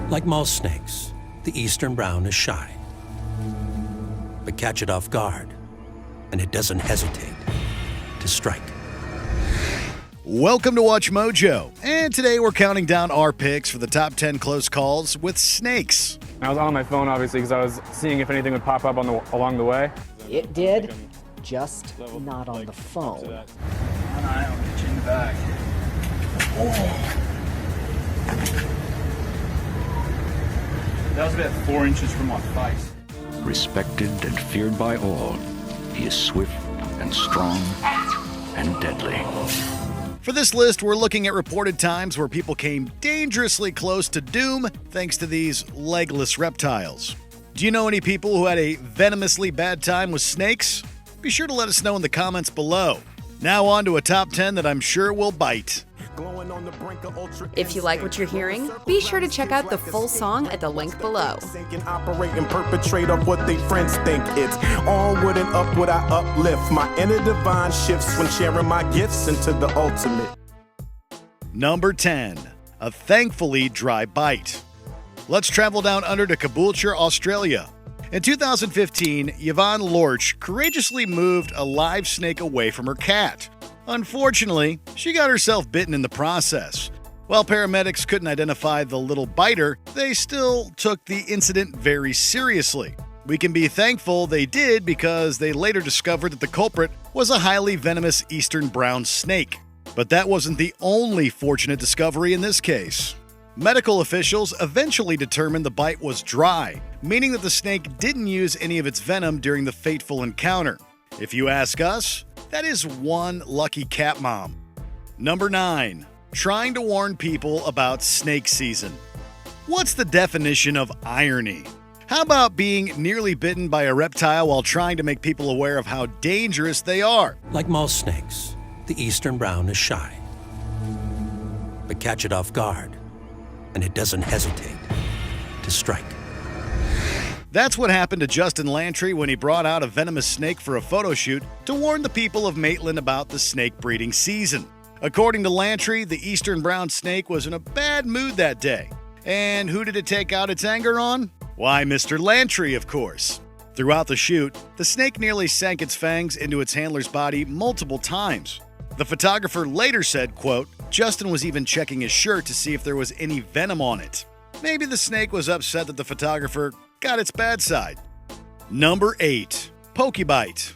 Like most snakes, the eastern brown is shy. But catch it off guard, and it doesn't hesitate to strike. Welcome to Watch Mojo, and today we're counting down our picks for the top 10 close calls with snakes. I was on my phone, obviously, because I was seeing if anything would pop up along the way. It did, just not on the phone. One eye, I'll get you in the back. Oh. That was about 4 inches from my face. Respected and feared by all, he is swift and strong and deadly. For this list, we're looking at reported times where people came dangerously close to doom thanks to these legless reptiles. Do you know any people who had a venomously bad time with snakes? Be sure to let us know in the comments below. Now on to a top 10 that I'm sure will bite. If you like what you're hearing, be sure to check out the full song at the link below. Operate and perpetrate of what they friends think. It's onward and upward I uplift. My inner divine shifts when sharing my gifts into the ultimate. Number 10, a thankfully dry bite. Let's travel down under to Caboolture, Australia. In 2015, Yvonne Lorch courageously moved a live snake away from her cat. Unfortunately, she got herself bitten in the process. While paramedics couldn't identify the little biter, they still took the incident very seriously. We can be thankful they did because they later discovered that the culprit was a highly venomous eastern brown snake. But that wasn't the only fortunate discovery in this case. Medical officials eventually determined the bite was dry, meaning that the snake didn't use any of its venom during the fateful encounter. If you ask us, that is one lucky cat mom. Number 9, trying to warn people about snake season. What's the definition of irony? How about being nearly bitten by a reptile while trying to make people aware of how dangerous they are? Like most snakes, the eastern brown is shy. But catch it off guard, and it doesn't hesitate to strike. That's what happened to Justin Lantry when he brought out a venomous snake for a photo shoot to warn the people of Maitland about the snake breeding season. According to Lantry, the eastern brown snake was in a bad mood that day. And who did it take out its anger on? Why, Mr. Lantry, of course. Throughout the shoot, the snake nearly sank its fangs into its handler's body multiple times. The photographer later said, quote, Justin was even checking his shirt to see if there was any venom on it. Maybe the snake was upset that the photographer got its bad side. Number 8, Pokebite.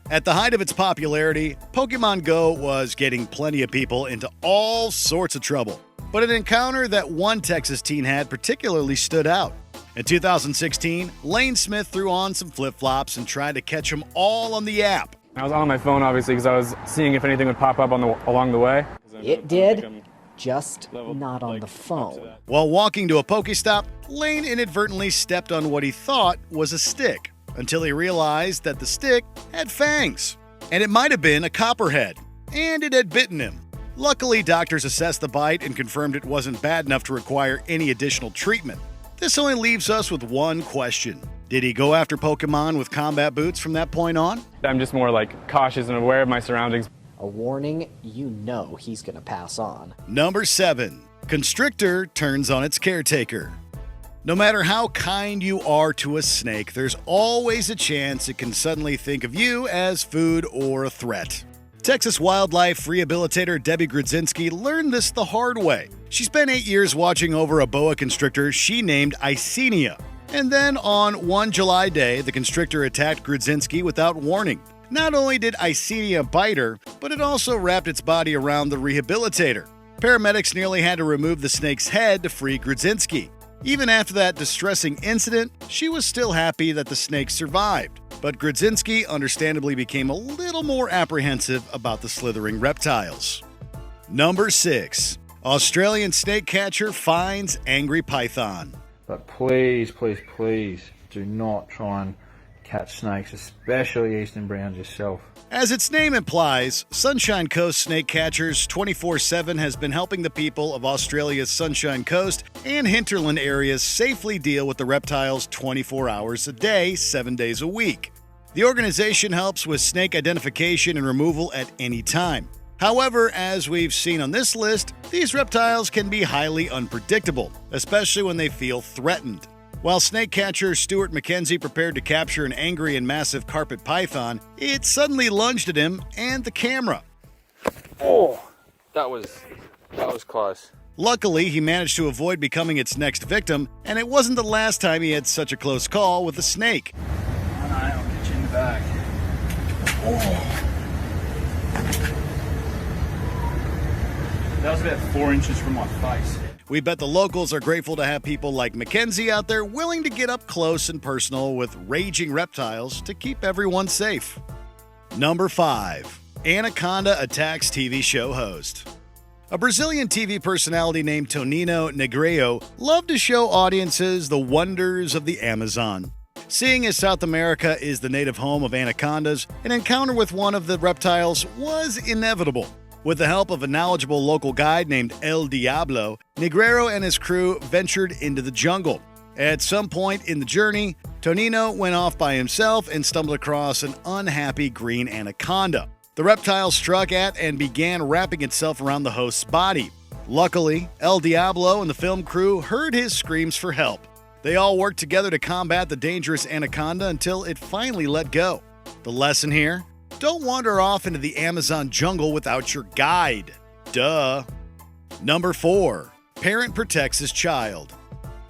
At the height of its popularity, Pokemon Go was getting plenty of people into all sorts of trouble. But an encounter that one Texas teen had particularly stood out. In 2016, Lane Smith threw on some flip-flops and tried to catch them all on the app. I was on my phone, obviously, because I was seeing if anything would pop up along the way. It did, just not on the phone. While walking to a Pokestop, Lane inadvertently stepped on what he thought was a stick, until he realized that the stick had fangs. And it might have been a copperhead, and it had bitten him. Luckily, doctors assessed the bite and confirmed it wasn't bad enough to require any additional treatment. This only leaves us with one question. Did he go after Pokemon with combat boots from that point on? I'm just more cautious and aware of my surroundings. A warning, you know he's gonna pass on. Number 7, Constrictor turns on its caretaker. No matter how kind you are to a snake, there's always a chance it can suddenly think of you as food or a threat. Texas wildlife rehabilitator Debbie Grudzinski learned this the hard way. She spent 8 years watching over a boa constrictor she named Icenia. And then on one July day, the constrictor attacked Grudzinski without warning. Not only did Icenia bite her, but it also wrapped its body around the rehabilitator. Paramedics nearly had to remove the snake's head to free Grudzinski. Even after that distressing incident, she was still happy that the snake survived. But Grudzinski understandably became a little more apprehensive about the slithering reptiles. Number 6. Australian snake catcher finds angry python. But please, please, please do not try and catch snakes, especially eastern browns yourself. As its name implies, Sunshine Coast Snake Catchers 24/7 has been helping the people of Australia's Sunshine Coast and hinterland areas safely deal with the reptiles 24 hours a day, 7 days a week. The organization helps with snake identification and removal at any time. However, as we've seen on this list, these reptiles can be highly unpredictable, especially when they feel threatened. While snake catcher Stuart Mackenzie prepared to capture an angry and massive carpet python, it suddenly lunged at him and the camera. Oh, that was close. Luckily, he managed to avoid becoming its next victim, and it wasn't the last time he had such a close call with a snake. Oh, no, I'll get you in the back. Oh. That was about 4 inches from my face. We bet the locals are grateful to have people like Mackenzie out there willing to get up close and personal with raging reptiles to keep everyone safe. Number 5. Anaconda attacks TV show host. A Brazilian TV personality named Tonino Negreiro loved to show audiences the wonders of the Amazon. Seeing as South America is the native home of anacondas, an encounter with one of the reptiles was inevitable. With the help of a knowledgeable local guide named El Diablo, Negreiro and his crew ventured into the jungle. At some point in the journey, Tonino went off by himself and stumbled across an unhappy green anaconda. The reptile struck at and began wrapping itself around the host's body. Luckily, El Diablo and the film crew heard his screams for help. They all worked together to combat the dangerous anaconda until it finally let go. The lesson here? Don't wander off into the Amazon jungle without your guide. Duh. Number 4. Parent protects his child.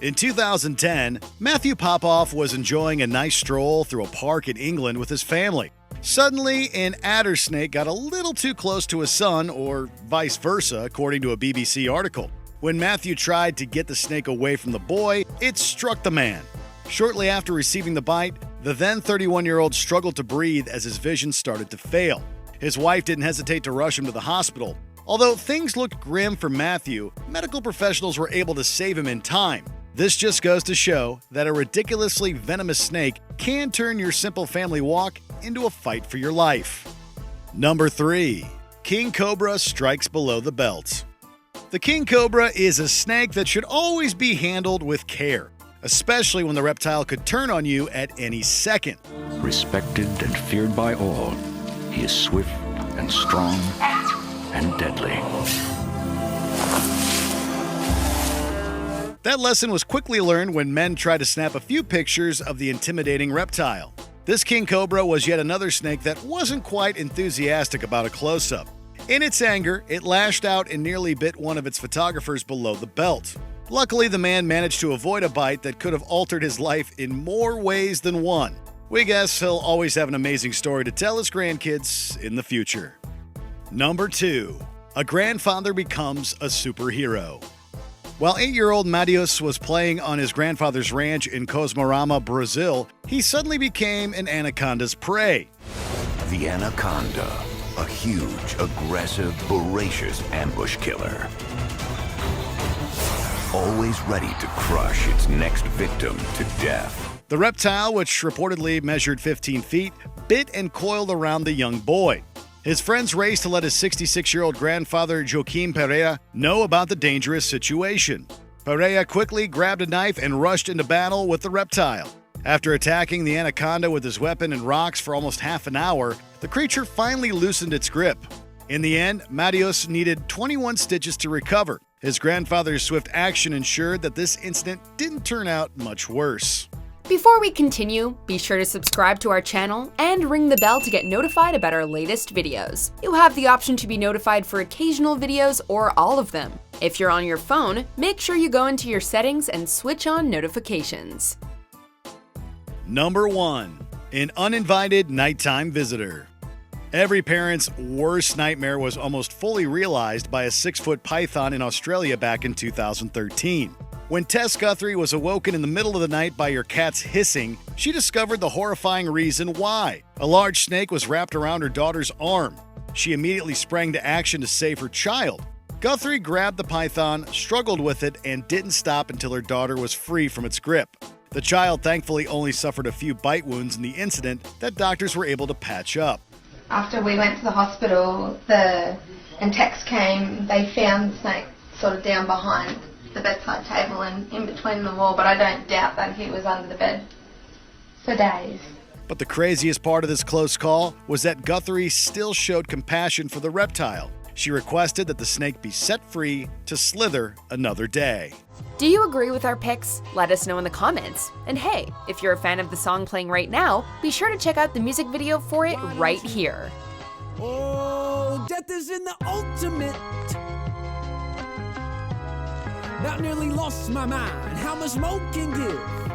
In 2010, Matthew Popoff was enjoying a nice stroll through a park in England with his family. Suddenly, an adder snake got a little too close to his son, or vice versa, according to a BBC article. When Matthew tried to get the snake away from the boy, it struck the man. Shortly after receiving the bite, the then 31-year-old struggled to breathe as his vision started to fail. His wife didn't hesitate to rush him to the hospital. Although things looked grim for Matthew, medical professionals were able to save him in time. This just goes to show that a ridiculously venomous snake can turn your simple family walk into a fight for your life. Number 3. King Cobra strikes below the belt. The king cobra is a snake that should always be handled with care, especially when the reptile could turn on you at any second. Respected and feared by all, he is swift and strong and deadly. That lesson was quickly learned when men tried to snap a few pictures of the intimidating reptile. This king cobra was yet another snake that wasn't quite enthusiastic about a close-up. In its anger, it lashed out and nearly bit one of its photographers below the belt. Luckily, the man managed to avoid a bite that could have altered his life in more ways than one. We guess he'll always have an amazing story to tell his grandkids in the future. Number 2. A grandfather becomes a superhero. While 8-year-old Matheus was playing on his grandfather's ranch in Cosmorama, Brazil, he suddenly became an anaconda's prey. The anaconda, a huge, aggressive, voracious ambush killer. Always ready to crush its next victim to death. The reptile, which reportedly measured 15 feet, bit and coiled around the young boy. His friends raced to let his 66-year-old grandfather, Joaquim Pereira, know about the dangerous situation. Pereira quickly grabbed a knife and rushed into battle with the reptile. After attacking the anaconda with his weapon and rocks for almost half an hour, the creature finally loosened its grip. In the end, Matheus needed 21 stitches to recover. His grandfather's swift action ensured that this incident didn't turn out much worse. Before we continue, be sure to subscribe to our channel and ring the bell to get notified about our latest videos. You have the option to be notified for occasional videos or all of them. If you're on your phone, make sure you go into your settings and switch on notifications. Number 1. An Uninvited Nighttime Visitor. Every parent's worst nightmare was almost fully realized by a 6-foot python in Australia back in 2013. When Tess Guthrie was awoken in the middle of the night by her cat's hissing, she discovered the horrifying reason why. A large snake was wrapped around her daughter's arm. She immediately sprang to action to save her child. Guthrie grabbed the python, struggled with it, and didn't stop until her daughter was free from its grip. The child thankfully only suffered a few bite wounds in the incident that doctors were able to patch up. After we went to the hospital, and techs came, they found the snake sort of down behind the bedside table and in between the wall, but I don't doubt that he was under the bed for days. But the craziest part of this close call was that Guthrie still showed compassion for the reptile. She requested that the snake be set free to slither another day. Do you agree with our picks? Let us know in the comments. And hey, if you're a fan of the song playing right now, be sure to check out the music video for it right here. Oh, death is in the ultimate. About nearly lost my mind. How much more can give?